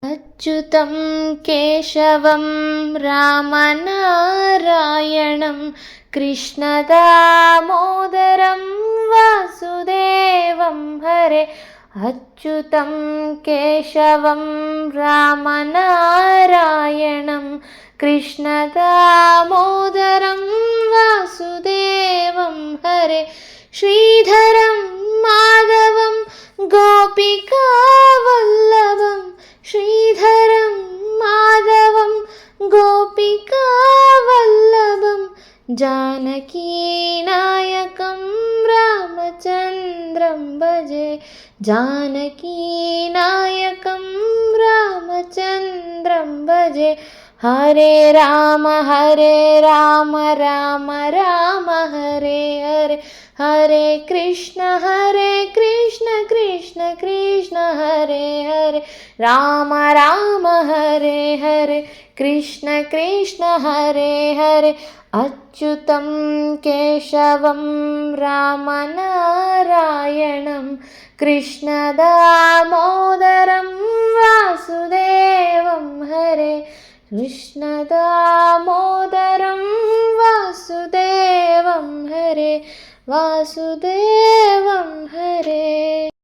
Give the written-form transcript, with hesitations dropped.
अच्युतं केशवं रामनारायणं कृष्णदामोदरं वासुदेवं हरे। अच्युतं केशवं रामनारायणं कृष्णदामोदरं वासुदेवं हरे। श्रीधरं माधवं गोपिकावल्लभं श्रीधरं माधवं गोपिकावल्लभं जानकीनायकं रामचन्द्रं भजे। जानकीनायकं रामचन्द्रं भजे। हरे राम राम राम हरे हरे। हरे कृष्ण कृष्ण कृष्ण हरे हरे। राम राम हरे हरे कृष्ण कृष्ण हरे हरे। अच्युतं केशवं रामनारायणं कृष्णदामोदरं वासुदेवं हरे। कृष्णदामोदरं वासुदेवं हरे। वासुदेवं हरे।